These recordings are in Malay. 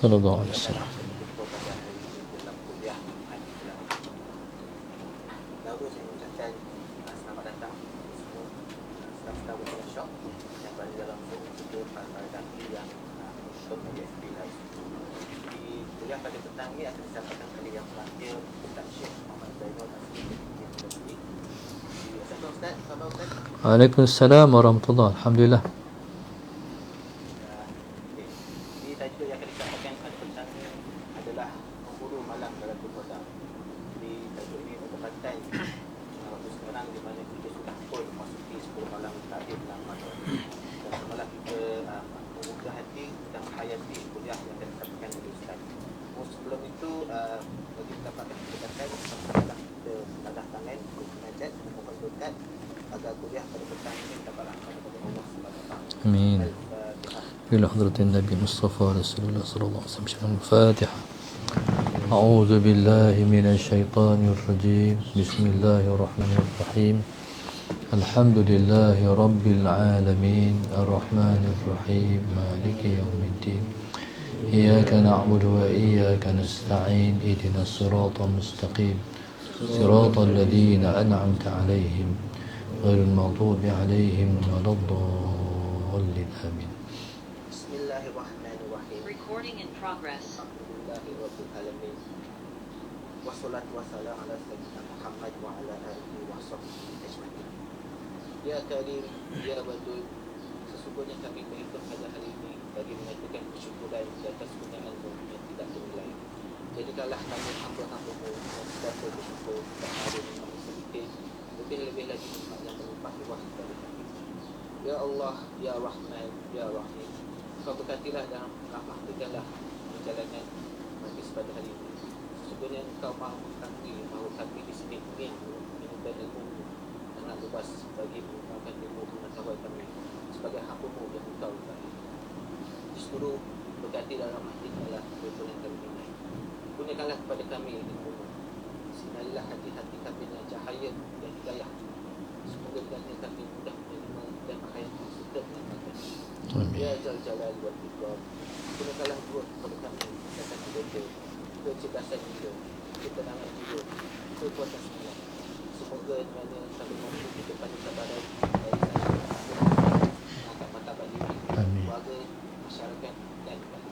Sallallahu alaihi wasallam. Lalu saya mengucapkan selamat datang semua staf-staf workshop yang berada dalam juga para daki yang untuk PSP Live. Di kuliah pada petang ini akan disampaikan kali yang terakhir Ustaz Syekh Muhammad Zainul Asri. Ustaz, sahabat Ustaz. Waalaikumsalam warahmatullahi. Alhamdulillah. Ini tajuk yang akan disampaikan pada petang ini adalah memburu malam dalam Qadar. Jadi tajuk ini berkaitan waktu sekarang di mana kita sudah pun masuki 10 malam terakhir dalam Ramadan. Dan semalam kita membuka hati dan menghayati kuliah yang akan disampaikan oleh Ustaz. Sebelum itu bagi mendapatkan kedekatan sama-sama kita tanda tangan untuk menajat dan memperdoakan agar kuliah pada petang ini dapat rahmat kepada Allah SWT. Amin. إلى حضرة النبي المصطفى رسول الله صلى الله عليه وسلم. الفاتحة. أعوذ بالله من الشيطان الرجيم. بسم الله الرحمن الرحيم. الحمد لله رب العالمين الرحمن الرحيم مالك يوم الدين. إياك نعبد وإياك نستعين اهدنا الصراط المستقيم صراط الذين أنعمت عليهم غير المغضوب عليهم ولا الضالين آمين. Bismillahirrahmanirrahim. Recording in progress. Alhamdulillahirabbil alamin. Wassalatu wassalamu ala sayyidina Muhammad wa ala alihi wa sahbihi ajma'in. Ya Karim, ya Wadud, sesungguhnya kami berhitung pada hari ini bagi menyatakan kesyukuran di atas kurnia-Mu yang tidak ternilai. Jadikanlah kami hamba-hamba-Mu yang sentiasa bersyukur dan ada nikmat sedikit, lebih-lebih lagi nikmat yang melimpah ruah kepada kami. Ya Allah, Ya Rahman, Ya Rahim, Kau berkatilah dan rahmatikanlah perjalanan majlis pada hari ini. Sesungguhnya Engkau mahu mengetahui bahawa kami di sini ingin menuntut ilmu dan nak bebas bagi menggunakan ilmu pengetahuan kami sebagai hamba-Mu yang Engkau berkati. Disuruh berkati dan rahmatikanlah perjalanan kami ini. Gunakanlah kepada kami ilmu-Mu. Sinarilah hati-hati kami dengan cahaya dan hidayah. Semoga dengannya kami mudah menerima dan menghayati serta mengamalkan. Ya Zal Jalal wal Ikram, gunakanlah dua kepada kami kesehatan jiwa, kecerdasan jiwa, ketenangan jiwa, kekuatan semalam. Semoga dengannya kami mampu di depan kesabaran dari mengangkat mata bagi warga, masyarakat dan negara.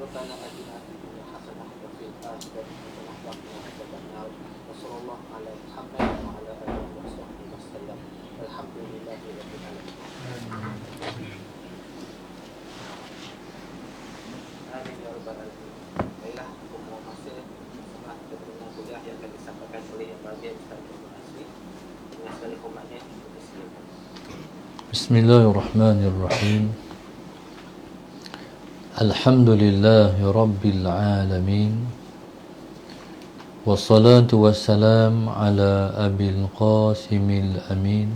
Rabbana atina fid dunya hasanah wa fil akhirati hasanah wa qina adzabannar. Wassallallahu ala Muhammad wa ala alihi wa sahbihi wasallam. Alhamdulillahirabbil alamin. Amin ya rabbal alamin. Baiklah, untuk masa setelah kita mendengar kuliah yang akan disampaikan oleh yang bahagia Ustaz Muhammad Asri, dengan segala hormatnya kita silakan. Bismillahirrahmanirrahim. Alhamdulillahi Rabbil Alamin. Wassalatu wassalam ala Abil Qasimil Amin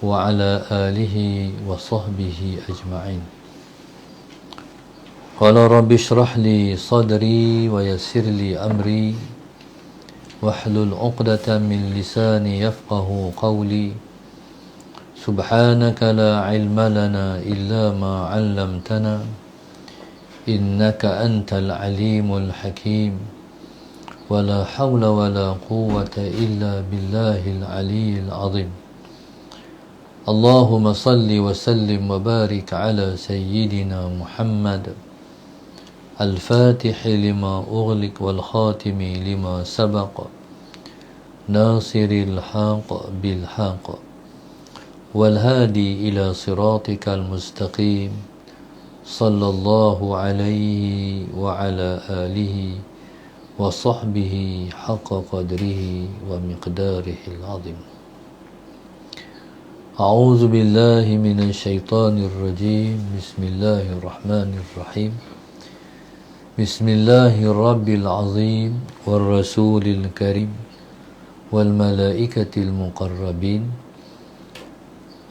wa ala alihi wa sahbihi ajma'in. Qala rabbi shrah li sadri wa yassir li amri wahlul 'uqdatam min lisani yafqahu qawli. Subhanaka la ilma lana illa ma 'allamtana innaka antal alimul hakim. ولا حول ولا قوة إلا بالله العلي العظيم. اللهم صل وسلم وبارك على سيدنا محمد الفاتح لما أغلق والخاتم لما سبق ناصر الحق بالحق والهادي إلى صراطك المستقيم صلى الله عليه وعلى آله وصحبه حق قدره ومقداره العظيم. أعوذ بالله من الشيطان الرجيم. بسم الله الرحمن الرحيم. بسم الله الرب العظيم والرسول الكريم والملائكة المقربين.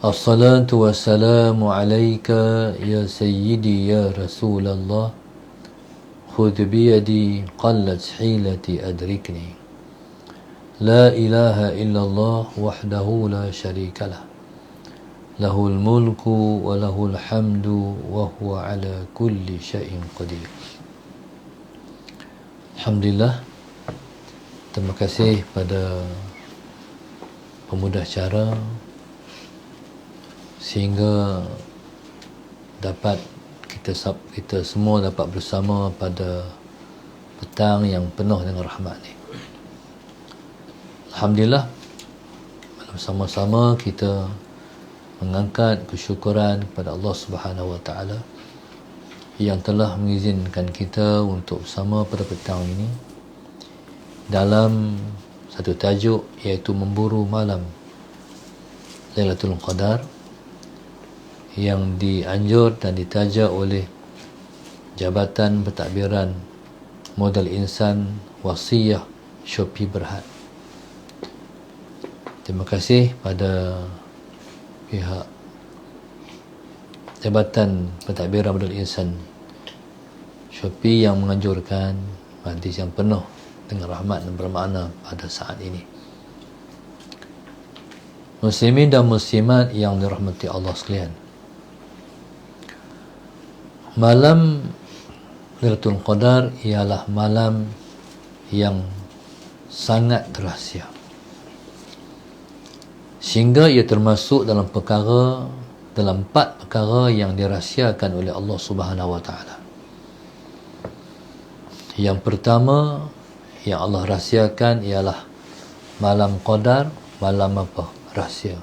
الصلاة والسلام عليك يا سيدي يا رسول الله. خذ بيدي قلت حيلتي أدركني. لا إله إلا الله وحده لا شريك له lahul mulku wa lahul hamdu wa huwa ala kulli syai'in qadir. Alhamdulillah, terima kasih pada pemudah cara sehingga dapat kita semua dapat bersama pada petang yang penuh dengan rahmat ni. Alhamdulillah, bersama-sama kita mengangkat kesyukuran kepada Allah Subhanahu Wa Taala yang telah mengizinkan kita untuk bersama pada petang ini dalam satu tajuk, iaitu memburu malam Lailatul Qadar, yang dianjur dan ditaja oleh Jabatan Pentadbiran Modal Insan Wasiyah Shopee Berhad. Terima kasih pada pihak Jabatan Pentadbiran Modal Insan Shopee yang menganjurkan majlis yang penuh dengan rahmat dan bermakna pada saat ini. Muslimin dan muslimat yang dirahmati Allah sekalian, malam Lailatul Qadar ialah malam yang sangat rahsia, sehingga ia termasuk dalam empat perkara yang dirahsiakan oleh Allah Subhanahu Wa Taala. Yang pertama yang Allah rahsiakan ialah malam Qadar, malam apa? Rahsia.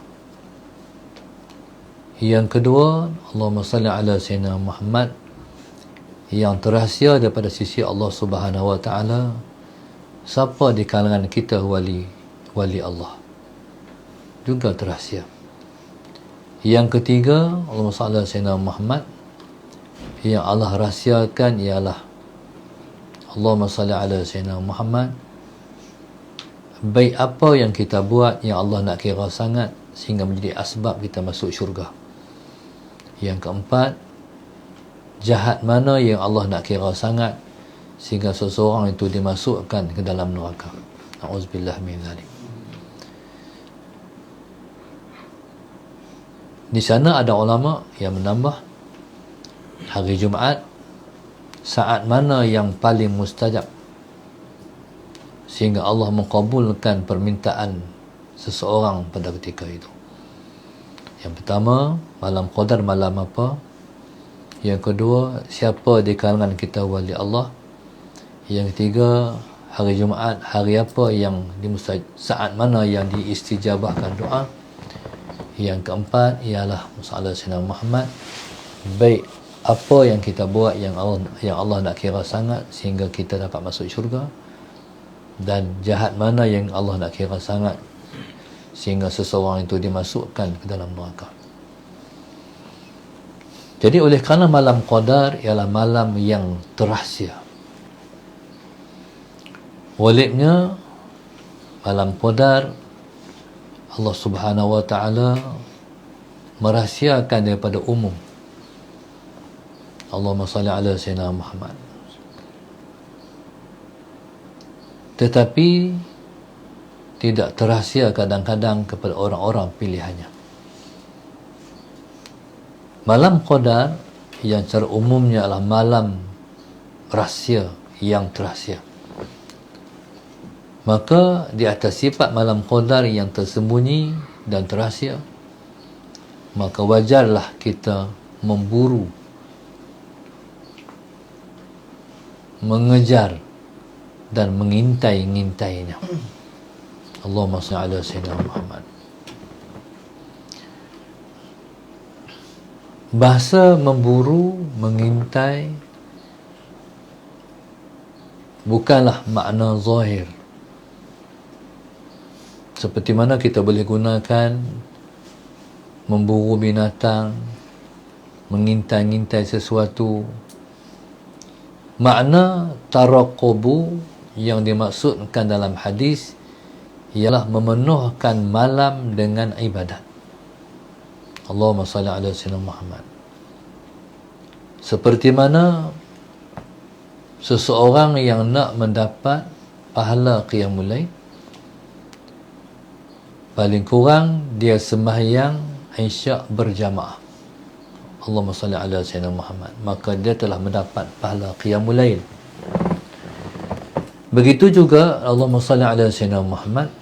Yang kedua, Allahumma salli ala Sayyidina Muhammad, yang terahsia daripada sisi Allah Subhanahu Wa Taala, siapa di kalangan kita wali Allah, juga terahsia. Yang ketiga, Allahumma salli ala Sayyidina Muhammad, yang Allah rahsiakan ialah Allahumma salli ala Sayyidina Muhammad, baik apa yang kita buat yang Allah nak kira sangat sehingga menjadi asbab kita masuk syurga. Yang keempat, jahat mana yang Allah nak kira sangat sehingga seseorang itu dimasukkan ke dalam neraka. Na'udzubillah min dzalik. Di sana ada ulama yang menambah hari Jumaat saat mana yang paling mustajab sehingga Allah mengabulkan permintaan seseorang pada ketika itu. Yang pertama, malam Qadar malam apa? Yang kedua, siapa di kalangan kita wali Allah? Yang ketiga, hari Jumaat, hari apa yang saat mana yang diistijabahkan doa? Yang keempat ialah masalah Sayyidina Muhammad, baik apa yang kita buat yang Allah nak kira sangat sehingga kita dapat masuk syurga, dan jahat mana yang Allah nak kira sangat sehingga seseorang itu dimasukkan ke dalam neraka. Jadi oleh kerana malam Qadar ialah malam yang terahsia, olehnya malam Qadar Allah Subhanahu Wa Taala merahsiakan daripada umum. Allahumma salli ala Sayyidina Muhammad. Tetapi tidak terahsia kadang-kadang kepada orang-orang pilihannya. Malam Qadar yang secara umumnya adalah malam rahsia yang terahsia. Maka di atas sifat malam Qadar yang tersembunyi dan terahsia, maka wajarlah kita memburu, mengejar dan mengintai-ngintainya. Allahumma salli ala Sayyidina Muhammad. Bahasa memburu, mengintai bukanlah makna zahir seperti mana kita boleh gunakan memburu binatang, mengintai-ngintai sesuatu. Makna taraqubu yang dimaksudkan dalam hadis ialah memenuhkan malam dengan ibadat. Allahumma salli ala Sayyidina Muhammad. Seperti mana seseorang yang nak mendapat pahala qiyamul lail, paling kurang dia sembahyang Isyak berjamaah, Allahumma salli ala Sayyidina Muhammad, maka dia telah mendapat pahala qiyamul lail. Begitu juga Allahumma salli ala Sayyidina Muhammad,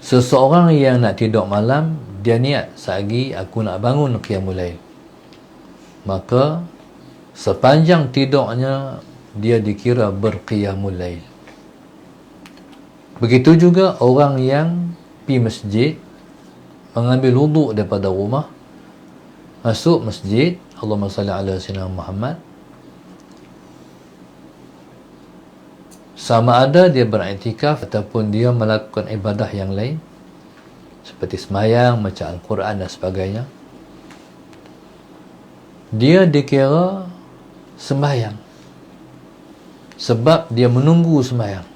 seseorang yang nak tidur malam, dia niat, sehari aku nak bangun qiyamul lail, maka sepanjang tidurnya dia dikira berqiyamul lail. Begitu juga orang yang pergi masjid, mengambil wuduk daripada rumah, masuk masjid, Allahumma salli ala Sayyidina Muhammad, sama ada dia beriktikaf ataupun dia melakukan ibadah yang lain seperti sembahyang, baca Al-Quran dan sebagainya, dia dikira sembahyang sebab dia menunggu sembahyang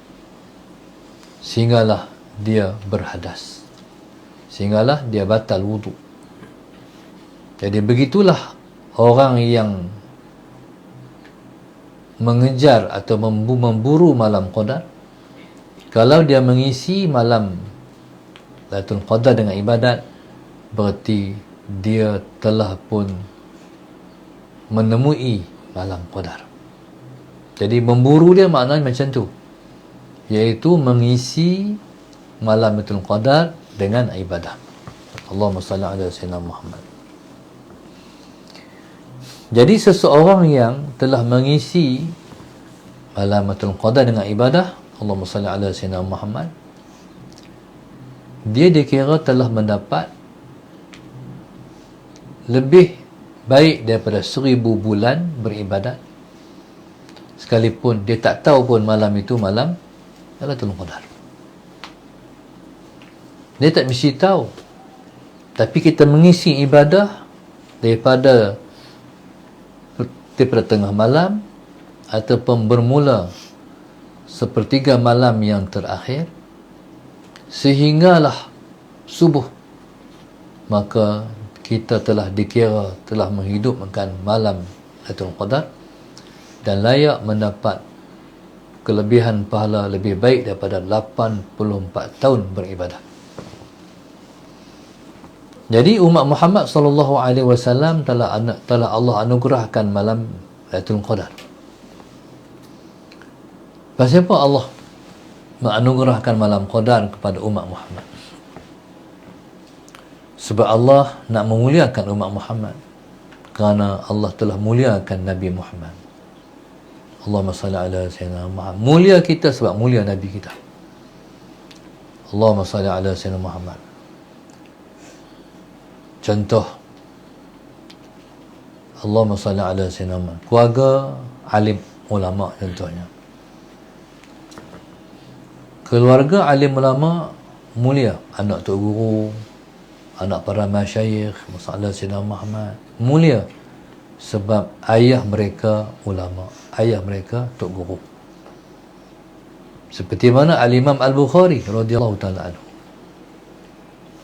sehinggalah dia berhadas, sehinggalah dia batal wuduk. Jadi begitulah orang yang mengejar atau memburu malam qadar. Kalau dia mengisi malam Lailatul Qadar dengan ibadat, berarti dia telah pun menemui malam qadar. Jadi memburu dia maknanya macam tu, iaitu mengisi malam Lailatul Qadar dengan ibadah. Allahumma salli ala Sayyidina Muhammad. Jadi seseorang yang telah mengisi malam Lailatul Qadar dengan ibadah, Allahumma salli ala Sayyidina Muhammad, dia dikira telah mendapat lebih baik daripada 1000 bulan beribadat, sekalipun dia tak tahu pun malam itu malam Lailatul Qadar. Dia tak mesti tahu, tapi kita mengisi ibadah daripada tengah malam ataupun bermula sepertiga malam yang terakhir sehinggalah subuh, maka kita telah dikira telah menghidupkan malam Lailatul Qadar dan layak mendapat kelebihan pahala lebih baik daripada 84 tahun beribadah. Jadi umat Muhammad sallallahu alaihi wasallam telah Allah anugerahkan malam Lailatul Qadar. Pasal apa Allah menganugerahkan malam Qadar kepada umat Muhammad? Sebab Allah nak memuliakan umat Muhammad, kerana Allah telah muliakan Nabi Muhammad. Allahumma salli ala Sayyidina Muhammad. Mulia kita sebab mulia Nabi kita. Allahumma salli ala Sayyidina Muhammad. Contoh, Allahumma salli ala Sayyidina Muhammad, keluarga alim ulama contohnya. Keluarga alim ulama mulia, anak tok guru, anak para masyayikh, masalah Sayyidina Muhammad mulia sebab ayah mereka ulama, ayah mereka tok guru. Seperti mana Al-Imam Al-Bukhari radhiyallahu ta'ala anhu.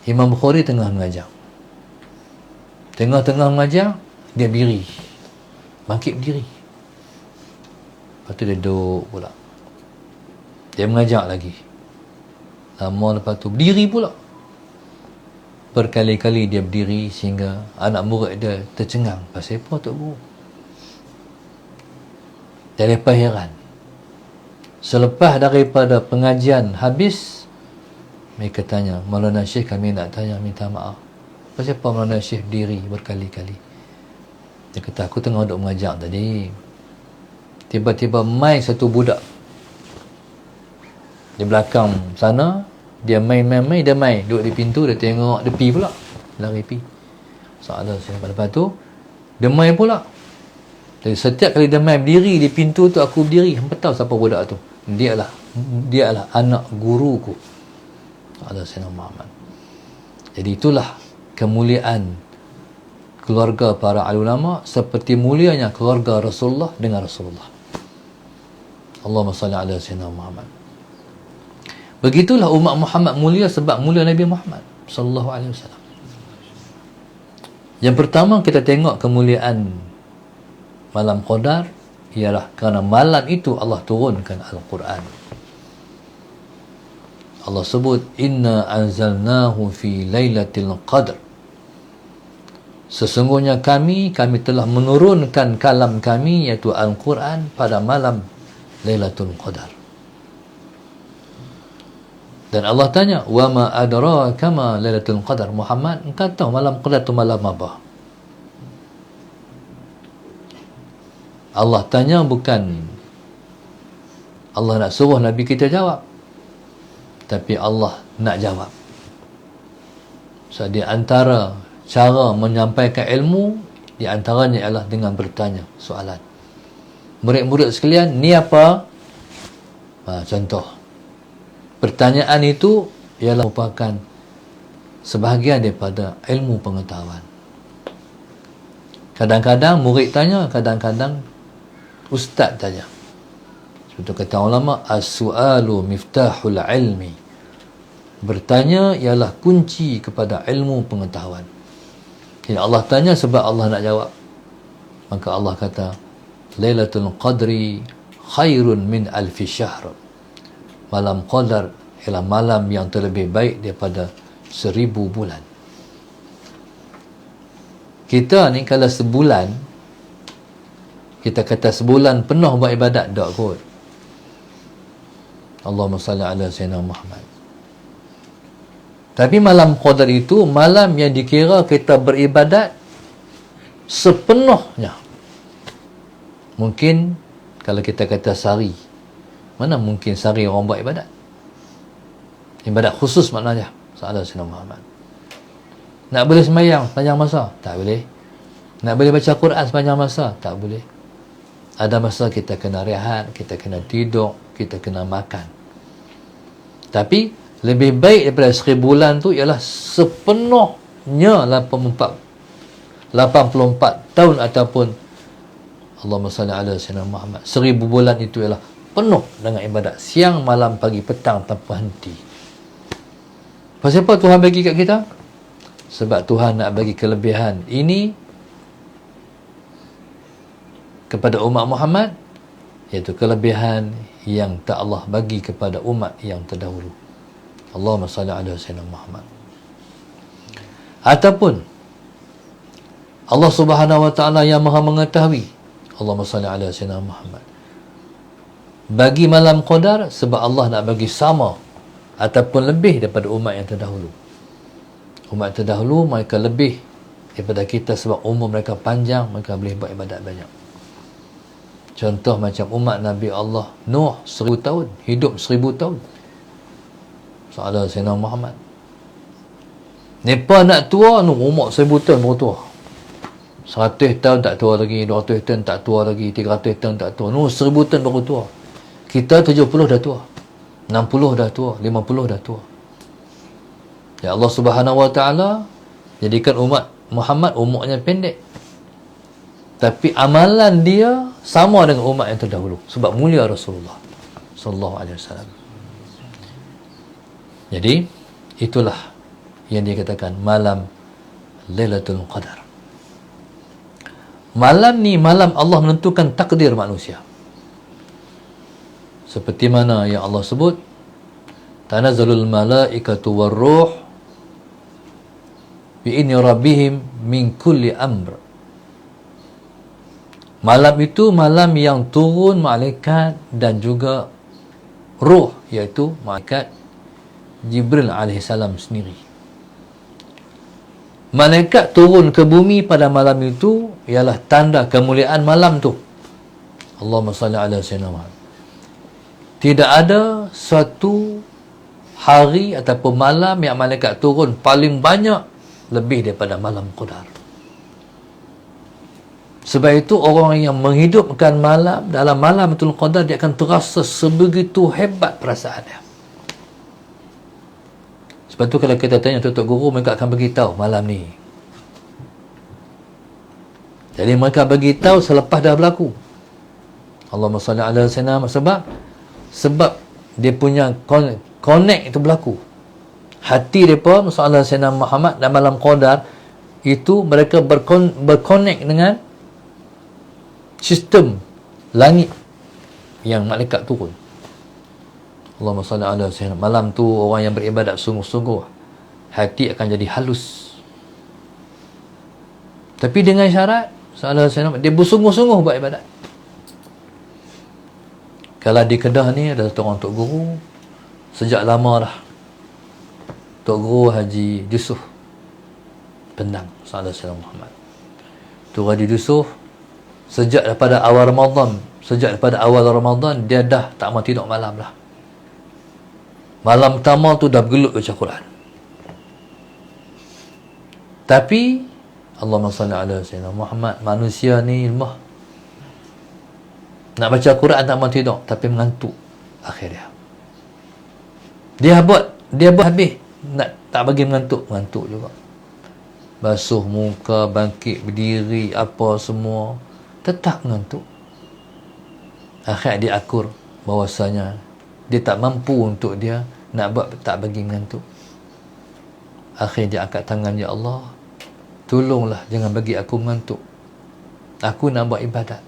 Imam Bukhari tengah mengajar, tengah-tengah mengajar, dia berdiri, bangkit berdiri, lepas tu dia duduk pula, dia mengajar lagi, lama lepas tu berdiri pula, berkali-kali dia berdiri sehingga anak murid dia tercengang, pasal apa Tok Guru? Dia lepas heran. Selepas daripada pengajian habis, mereka tanya, Maulana Syekh, kami nak tanya, minta maaf, pasal apa Maulana Syekh berdiri berkali-kali? Dia kata, aku tengah duduk mengajar tadi, tiba-tiba mai satu budak di belakang sana, dia main, dia main, duduk di pintu, dia tengok, dia pi pula, lari pi. Soalan saya, lepas tu dia main pula. Jadi setiap kali dia main berdiri di pintu tu, aku berdiri, hampa tahu siapa budak tu? Dia adalah anak guruku, Soalan Sayyidina Muhammad. Jadi itulah kemuliaan keluarga para ulama, seperti mulianya keluarga Rasulullah dengan Rasulullah. Allahumma salli ala Sayyidina Muhammad. Begitulah umat Muhammad mulia sebab mulia Nabi Muhammad sallallahu alaihi wasallam. Yang pertama kita tengok kemuliaan malam Qadar ialah kerana malam itu Allah turunkan Al-Quran. Allah sebut inna anzalnahu fi lailatul qadr. Sesungguhnya kami telah menurunkan kalam kami iaitu Al-Quran pada malam Lailatul Qadar. Dan Allah tanya, wa ma adraka ma Lailatul Qadar? Muhammad, engkau tahu malam Qadar itu malam apa? Allah tanya, bukan Allah nak suruh Nabi kita jawab, tapi Allah nak jawab. So, di antara cara menyampaikan ilmu, di antaranya ialah dengan bertanya soalan. Murid-murid sekalian, ni apa? Contoh. Pertanyaan itu ialah merupakan sebahagian daripada ilmu pengetahuan. Kadang-kadang murid tanya, kadang-kadang ustaz tanya. Seperti kata ulama, as-su'alu miftahul ilmi. Bertanya ialah kunci kepada ilmu pengetahuan. Jadi Allah tanya sebab Allah nak jawab. Maka Allah kata, Lailatul Qadri khairun min alfi syahr. Malam Qadar ialah malam yang terlebih baik daripada 1000 bulan. Kita ni kalau sebulan, kita kata sebulan penuh buat ibadat, tak kot. Allahumma salli ala Sayyidina Muhammad. Tapi malam Qadar itu malam yang dikira kita beribadat sepenuhnya. Mungkin kalau kita kata sehari, mana mungkin sehari orang buat ibadat? Ibadat khusus maknanya Salah Sayyidina Muhammad. Nak boleh sembahyang sepanjang masa? Tak boleh. Nak boleh baca Quran sepanjang masa? Tak boleh. Ada masa kita kena rehat, kita kena tidur, kita kena makan. Tapi lebih baik daripada 1000 bulan tu ialah sepenuhnya 84 tahun ataupun Allahumma salli ala Sayyidina Muhammad. 1000 bulan itu ialah penuh dengan ibadat siang, malam, pagi, petang tanpa henti. Pasal apa Tuhan bagi kat kita? Sebab Tuhan nak bagi kelebihan ini kepada umat Muhammad, iaitu kelebihan yang tak Allah bagi kepada umat yang terdahulu. Allahumma salli ala Sayyidina Muhammad. Ataupun Allah Subhanahu wa ta'ala yang maha mengetahui, Allahumma salli ala Sayyidina Muhammad, bagi malam Qadar sebab Allah nak bagi sama ataupun lebih daripada umat yang terdahulu. Umat terdahulu mereka lebih daripada kita sebab umur mereka panjang, mereka boleh buat ibadat banyak. Contoh macam umat Nabi Allah Nuh 1000 tahun, hidup 1000 tahun. Salah Sayyidina Muhammad. Mereka nak tua, umur 1000 tahun baru tua. 100 tahun tak tua lagi, 200 tahun tak tua lagi, 300 tahun tak tua. 1000 tahun baru tua. Kita 70 dah tua, 60 dah tua, 50 dah tua. Ya Allah Subhanahu wa ta'ala jadikan umat Muhammad umurnya pendek, tapi amalan dia sama dengan umat yang terdahulu sebab mulia Rasulullah sallallahu alaihi wasallam. Jadi itulah yang dikatakan malam Lailatul Qadar. Malam ni malam Allah menentukan takdir manusia. Seperti mana yang Allah sebut, tanazzalul malaikatu warruh bi idni rabbihim min kulli amr. Malam itu malam yang turun malaikat dan juga ruh, iaitu malaikat Jibril alaihissalam sendiri. Malaikat turun ke bumi pada malam itu ialah tanda kemuliaan malam tu. Allahumma salli ala Sayyidina Muhammad. Tidak ada suatu hari ataupun malam yang malaikat turun paling banyak lebih daripada malam Qadar. Sebab itu orang yang menghidupkan malam dalam malam Lailatul Qadar, dia akan terasa sebegitu hebat perasaannya. Sebab tu kalau kita tanya tutup guru, mereka akan beritahu malam ni. Jadi mereka beritahu selepas dah berlaku. Allahumma salli ala Sayyidina Muhammad. Sebab dia punya connect itu berlaku. Hati mereka masalah Sayyidina Muhammad dan malam Qadar itu mereka berconnect dengan sistem langit yang malaikat turun. Allahumma salli ala sayyidina. Malam tu orang yang beribadat sungguh-sungguh, hati akan jadi halus. Tapi dengan syarat sallallahu alaihi wasallam, dia bersungguh-sungguh buat ibadat. Kalau di Kedah ni ada satu orang Tok Guru, sejak lama dah, Tok Guru Haji Yusuf Pendang sallallahu alaihi wasallam Muhammad. Tok Haji Yusuf sejak daripada awal Ramadan dia dah tak mau tidur malam dah. Malam pertama tu dah bergelut baca Quran. Tapi Allahumma salli ala sayyidina Muhammad, manusia ni lemah. Nak baca Quran tak mau tidur, tapi mengantuk akhirnya. Dia buat habis, nak tak bagi mengantuk juga. Basuh muka, bangkit berdiri, apa semua, tetap mengantuk. Akhirnya dia akur bahawasanya dia tak mampu untuk dia nak buat, tak bagi mengantuk. Akhirnya dia angkat tangan, ya Allah, tolonglah jangan bagi aku mengantuk. Aku nak buat ibadat.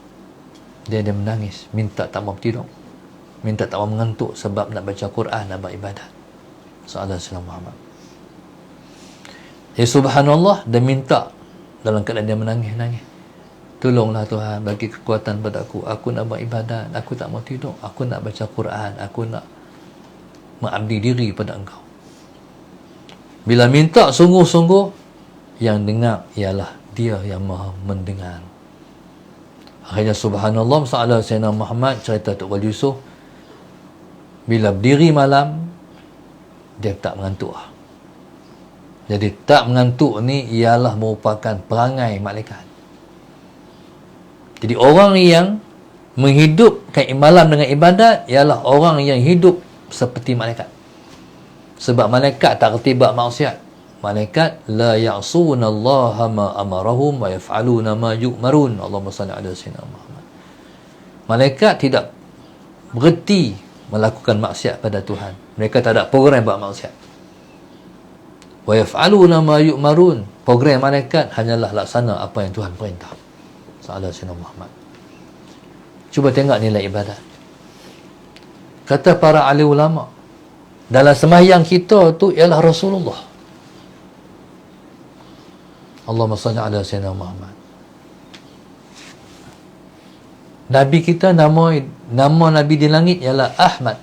Dia menangis, minta tak mau tidur, minta tak mau mengantuk sebab nak baca Quran, nak buat ibadat. Sallallahu alaihi Muhammad. Ya subhanallah, dia minta dalam keadaan dia menangis. Tolonglah Tuhan, bagi kekuatan pada aku nak buat ibadat, aku tak mau tidur, aku nak baca Quran, aku nak mengabdi diri pada Engkau. Bila minta sungguh-sungguh, yang dengar ialah Dia yang Maha mendengar. Akhirnya subhanallah, sallallahu alaihi wasallam Muhammad, cerita Tok Wali Yusuf, bila berdiri malam, dia tak mengantuk. Jadi tak mengantuk ni ialah merupakan perangai malaikat. Jadi orang yang menghidupkan malam dengan ibadat ialah orang yang hidup seperti malaikat. Sebab malaikat tak reti buat maksiat. Malaikat la ya'sunallaha ma amarahum wa yaf'aluna ma yu'marun. Allahumma salli ala sayyidina Muhammad. Malaikat tidak berhenti melakukan maksiat pada Tuhan. Mereka tak ada program buat maksiat. Wa yaf'aluna ma yu'marun. Program malaikat hanyalah laksana apa yang Tuhan perintah. Sallallahu alaihi wasallam Muhammad. Cuba tengok nilai ibadat. Kata para ahli ulama, dalam sembahyang kita tu ialah Rasulullah. Allahumma salli ala sayyidina Muhammad. Nabi kita, nama Nabi di langit ialah Ahmad.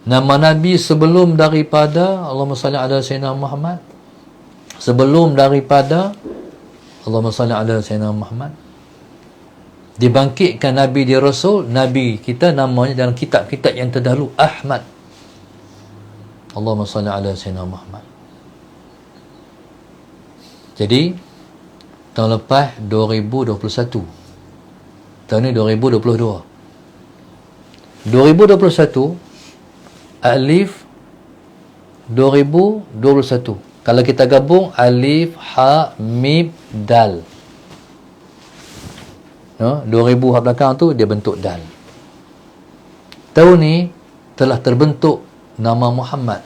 Nama Nabi sebelum daripada Allahumma salli ala sayyidina Muhammad, sebelum daripada Allahumma salli ala sayyidina Muhammad, dibangkitkan Nabi di Rasul, Nabi kita namanya dalam kitab-kitab yang terdahulu Ahmad. Allahumma salli ala sayyidina Muhammad. Jadi tahun lepas 2021, tahun ni 2022. 2021 alif 2021. Kalau kita gabung alif ha mim dal. 2000 hak belakang tu dia bentuk dal. Tahun ni telah terbentuk nama Muhammad.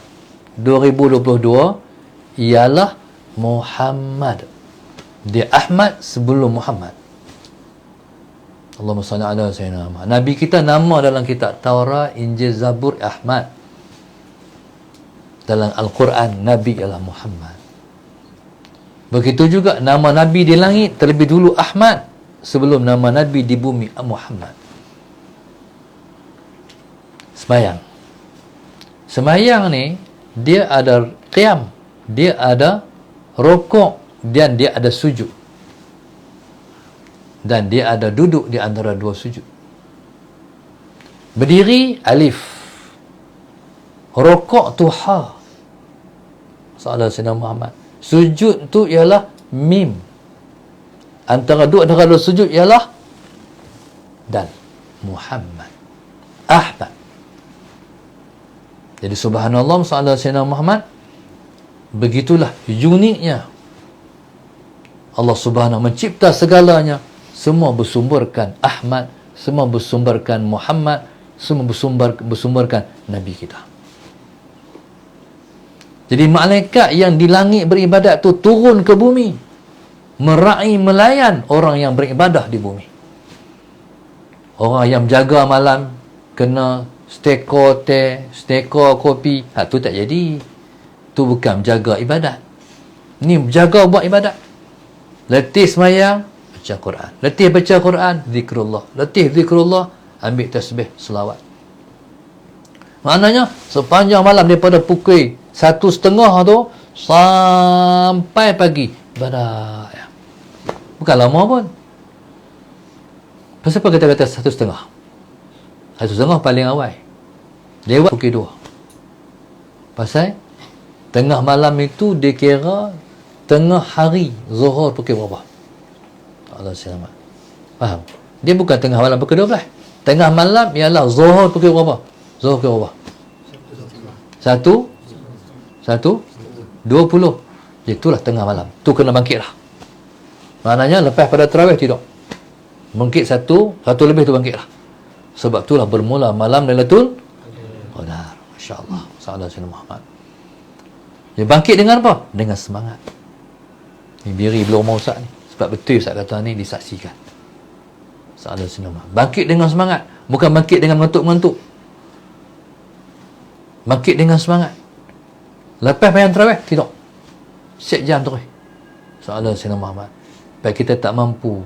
2022 ialah Muhammad. Dia Ahmad sebelum Muhammad. Allahumma salli ala sayyidina Muhammad. Nabi kita nama dalam kitab Taurat, Injil, Zabur Ahmad. Dalam Al-Quran Nabi ialah Muhammad. Begitu juga nama Nabi di langit terlebih dulu Ahmad sebelum nama Nabi di bumi Muhammad. Sembahyang ni dia ada qiyam, dia ada rukuk, dan dia ada sujud, dan dia ada duduk di antara dua sujud. Berdiri alif, rukuk tu ha, sallallahu alaihi wasallam Muhammad. Sujud tu ialah mim. Antara dua sujud ialah dal, Muhammad, Ahmad. Jadi subhanallah, sallallahu alaihi wasallam Muhammad. Begitulah uniknya Allah Subhanahu mencipta segalanya. Semua bersumberkan Ahmad, semua bersumberkan Muhammad, semua bersumberkan Nabi kita. Jadi malaikat yang di langit beribadat tu turun ke bumi, melayan orang yang beribadah di bumi. Orang yang jaga malam kena Steko teh, steko kopi, tu tak jadi. Tu bukan jaga ibadat. Ni jaga buat ibadat. Letih semayang, baca Quran. Letih baca Quran, zikrullah. Letih zikrullah, ambil tasbih, selawat. Maknanya sepanjang malam daripada pukul 1:30 tu sampai pagi ibadat. Bukan lama pun. Pasal apa kita kata 1:30? 1:30 paling awal. Lewat pukul 2. Pasal tengah malam itu dikira tengah hari. Zuhur pukul berapa? Allah selamat. Faham? Dia bukan tengah malam pukul 12. Tengah malam ialah zuhur pukul berapa? Zuhur pukul berapa? 1:20. Itulah tengah malam. Tu kena bangkit lah. Maknanya lepas pada tarawih tidak. Bangkit 1 lebih tu bangkit lah. Sebab itulah bermula malam Lailatul Qadar. Masya-Allah. Sallallahu alaihi Muhammad. Dia bangkit dengan apa? Dengan semangat. Ni biri belum rumah Ustaz ni. Sebab betul Ustaz kata ni disaksikan. Sallallahu alaihi Muhammad. Bangkit dengan semangat. Bukan bangkit dengan mengantuk-mengantuk. Bangkit dengan semangat. Lepas bayang tarawih, tidak. Siap jam terus. Sallallahu alaihi Muhammad. Baik kita tak mampu.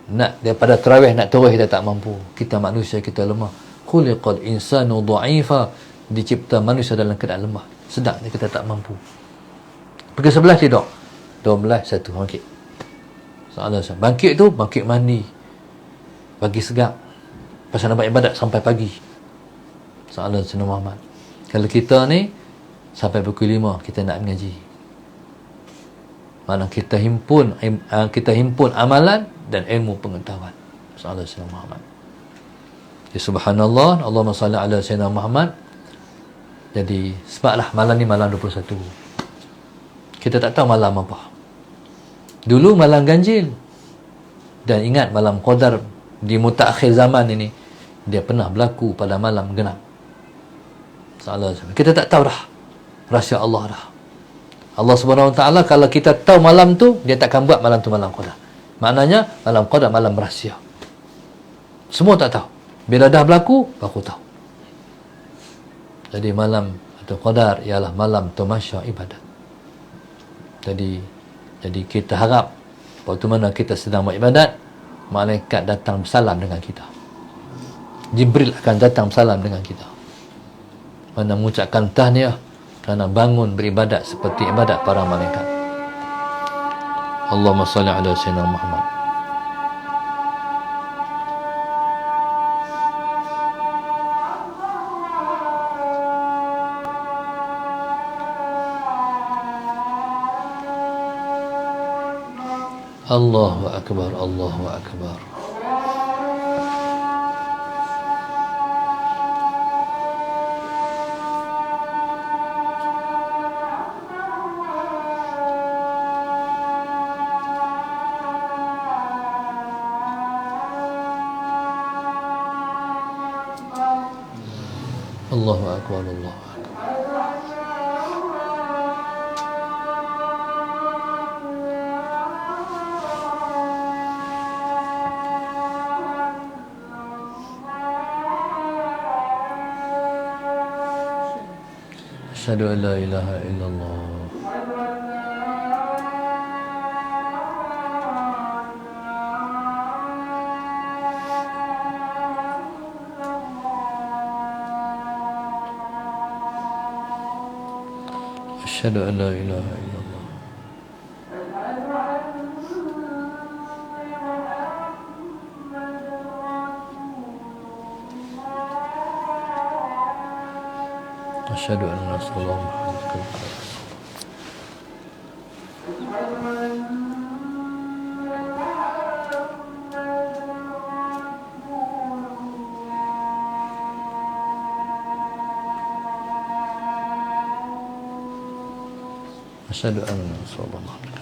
Nak daripada tarawih nak terus kita tak mampu. Kita manusia, kita lemah. Khuliqal insanu dha'ifa. Dicipta manusia dalam keadaan lemah. Sedang kita tak mampu. Pergi 11 tidak. 12 1 bangkit. Sallallahu alaihi. Bangkit tu bangkit mandi. Pagi segak. Pasal nak buat ibadat sampai pagi. Sallallahu alaihi Muhammad. Kalau kita ni sampai pukul 5 kita nak mengaji. Mana kita himpun amalan dan ilmu pengetahuan. Sallallahu alaihi Muhammad. Ya subhanallah, Allahumma salli ala sayyidina Muhammad. Jadi sebablah malam ni malam 21. Kita tak tahu malam apa. Dulu malam ganjil. Dan ingat malam qadar di mutakhir zaman ini dia pernah berlaku pada malam genap. Sallallahu alaihi wasallam. Kita tak tahu dah rahsia Allah dah. Allah Subhanahu Wa Taala kalau kita tahu malam tu, dia takkan buat malam tu malam qadar. Maknanya malam qadar malam rahsia. Semua tak tahu. Bila dah berlaku, baru tahu. Jadi malam atau qadar ialah malam tamasya ibadat. Jadi kita harap waktu mana kita sedang buat ibadat, malaikat datang bersalam dengan kita. Jibril akan datang bersalam dengan kita. Mana mengucapkan tahniah kerana bangun beribadat seperti ibadat para malaikat. Allahumma salli ala sayyidina Muhammad. Allahu akbar, Allahu akbar. Allahu akbar, Allahu akbar. Asyhadu an la ilaha illallah. Asyhadu an la ilaha illallah. Asyhadu anna Rasulullah Muhammad. Asyhadu anna Rasulullah Muhammad.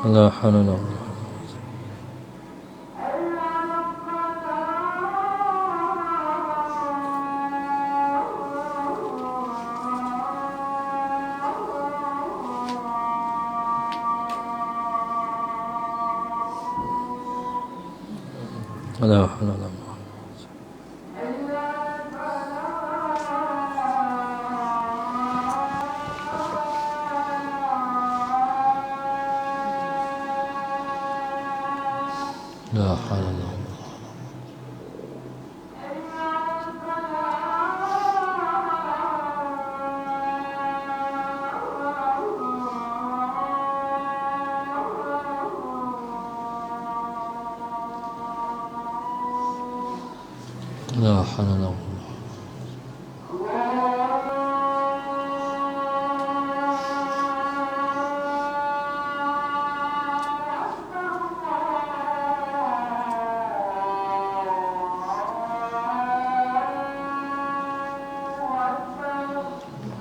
La haula wala quwwata. La haula wala quwwata. La haula wala quwwata. La haula wala quwwata.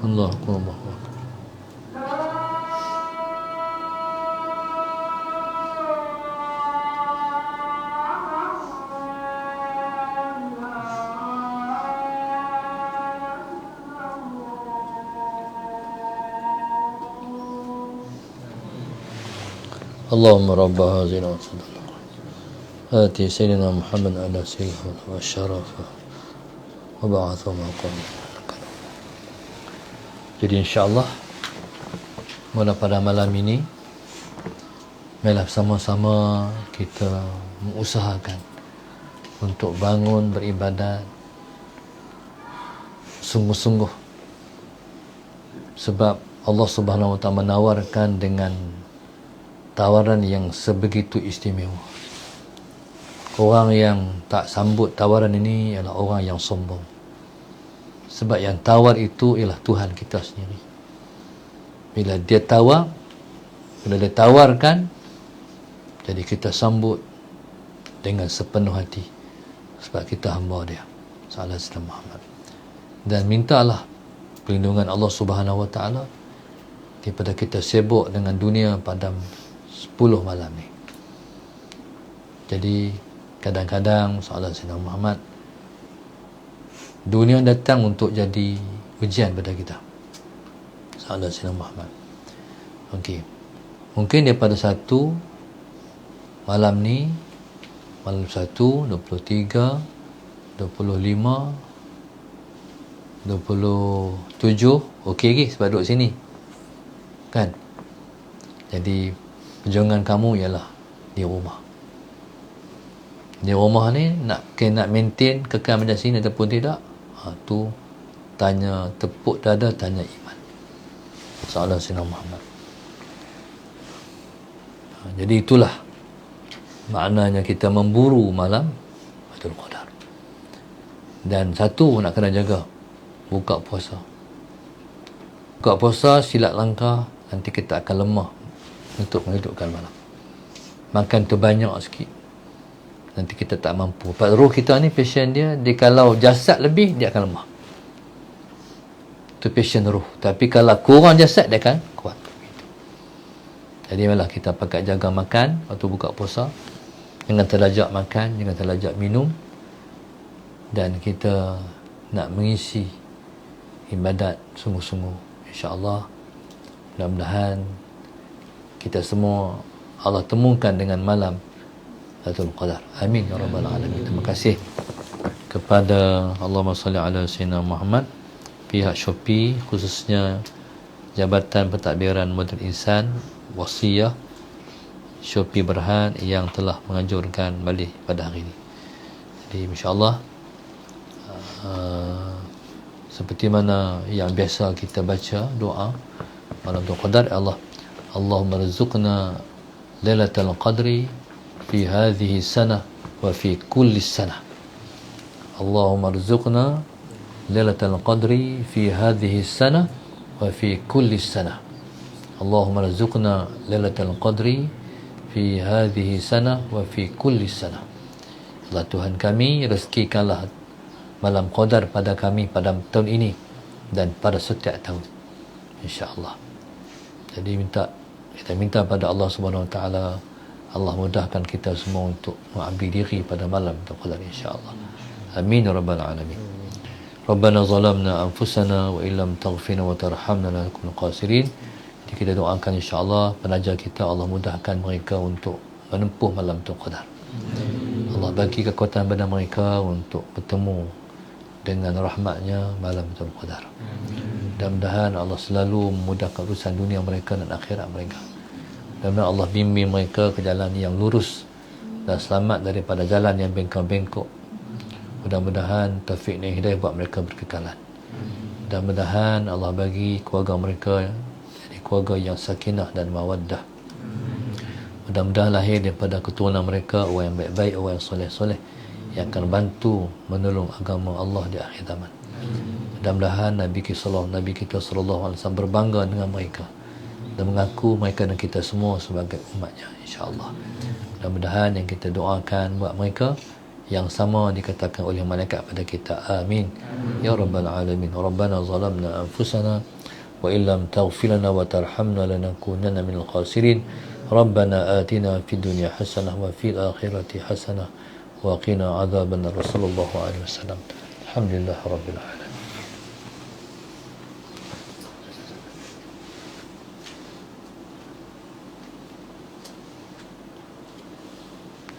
Allah akbar, Allah akbar. اللهم رب هذه الأوصال آتي سيدنا محمد على سيده والشرف وبعثه مقام. Jadi insyaAllah pada malam ini marilah sama-sama kita mengusahakan untuk bangun beribadat sungguh-sungguh, sebab Allah Subhanahu Wa Taala menawarkan dengan tawaran yang sebegitu istimewa. Orang yang tak sambut tawaran ini ialah orang yang sombong. Sebab yang tawar itu ialah Tuhan kita sendiri. Bila dia tawar, bila dia tawarkan, jadi kita sambut dengan sepenuh hati. Sebab kita hamba dia. Salah Sayyidina Muhammad. Dan mintalah perlindungan Allah Subhanahu Wa Taala daripada kita sibuk dengan dunia pada 10 malam ni. Jadi kadang-kadang salah Sayyidina Muhammad, dunia datang untuk jadi ujian pada kita. Salah Sayyidina Muhammad. Okey. Mungkin daripada satu malam ni, malam 1, 23, 25, 27, okey lagi sebab duduk sini. Kan? Jadi perjuangan kamu ialah di rumah. Di rumah ni nak maintain kekal macam sini ataupun tidak, tu tanya tepuk dada, tanya iman. Salah Sayyidina Muhammad. Jadi itulah maknanya kita memburu malam Lailatul Qadar. Dan satu nak kena jaga, buka puasa. Buka puasa silap langkah, nanti kita akan lemah untuk menghidupkan malam. Makan terbanyak sikit, nanti kita tak mampu. Sebab roh kita ni, passion dia kalau jasad lebih, dia akan lemah. Itu passion roh. Tapi kalau kurang jasad, dia akan kuat. Jadi malah kita pakai jaga makan waktu buka puasa. Jangan terlajak makan, jangan terlajak minum. Dan kita nak mengisi ibadat sungguh-sungguh. InsyaAllah, mudah-mudahan kita semua Allah temukan dengan malam Lailatul Qadar. Amin ya rabbal alamin. Terima kasih kepada Allahumma salli ala sayyidina Muhammad, pihak Shopee, khususnya Jabatan Pentadbiran Modern Insan Wasiyah Shopee Berhad yang telah menganjurkan balik pada hari ini. Jadi insya-Allah seperti mana yang biasa kita baca doa malam Lailatul Qadar, Allahumma rizqna Lailatul Qadri fi hadhihi sanah wa fi kulli sanah. Allahumma rizqna Lailatul Qadri fi hadhihi sanah wa fi kulli sanah. Allahumma rizqna Lailatul Qadri fi hadhihi sanah wa fi kulli sanah. Allah Tuhan kami, rezekikanlah malam Qadar pada kami pada tahun ini dan pada setiap tahun, insya-Allah. Jadi kita minta pada Allah Subhanahu Wa Taala, Allah mudahkan kita semua untuk mengabdi diri pada malam Qadar, insya-Allah. Amin ya rabbal alamin. Rabbana zalamna anfusana wa illam taghfir wa tarhamna lanakunanna khasirin. Jadi kita doakan insya-Allah penaja kita, Allah mudahkan mereka untuk menempuh malam Qadar. Allah Allah bagi kekuatan pada mereka untuk bertemu dengan rahmatnya malam Lailatul Qadar. Mudah-mudahan Allah selalu memudahkan urusan dunia mereka dan akhirat mereka. Mudah-mudahan Allah bimbing mereka ke jalan yang lurus dan selamat daripada jalan yang bengkok-bengkok. Mudah-mudahan taufik dan hidayah buat mereka berkekalan. Mudah-mudahan Allah bagi keluarga mereka jadi keluarga yang sakinah dan mawaddah. Mudah-mudahan lahir daripada keturunan mereka orang yang baik-baik, orang yang soleh-soleh yang akan bantu menolong agama Allah di akhir zaman. Mudah-mudahan Nabi kita sallallahu alaihi wasallam berbangga dengan mereka dan mengaku mereka dan kita semua sebagai umatnya, insya-Allah. Mudah-mudahan yang kita doakan buat mereka yang sama dikatakan oleh malaikat pada kita. Amin. Ya rabbal alamin. Rabbana zalamna anfusana wa illam taghfir lana wa tarhamna lanakunanna minal khasirin. Rabbana atina fid dunya hasanah wa fil akhirati hasanah wa qina adzabannar. Sallallahu alaihi wasallam. Alhamdulillah rabbil alamin.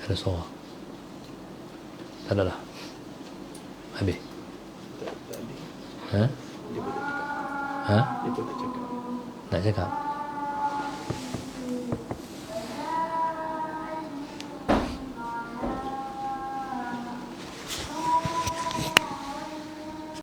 Ada soal? Tak ada lah. Habis. Ha? Dia boleh cakap. Ha? Dia boleh cakap. Nak cakap?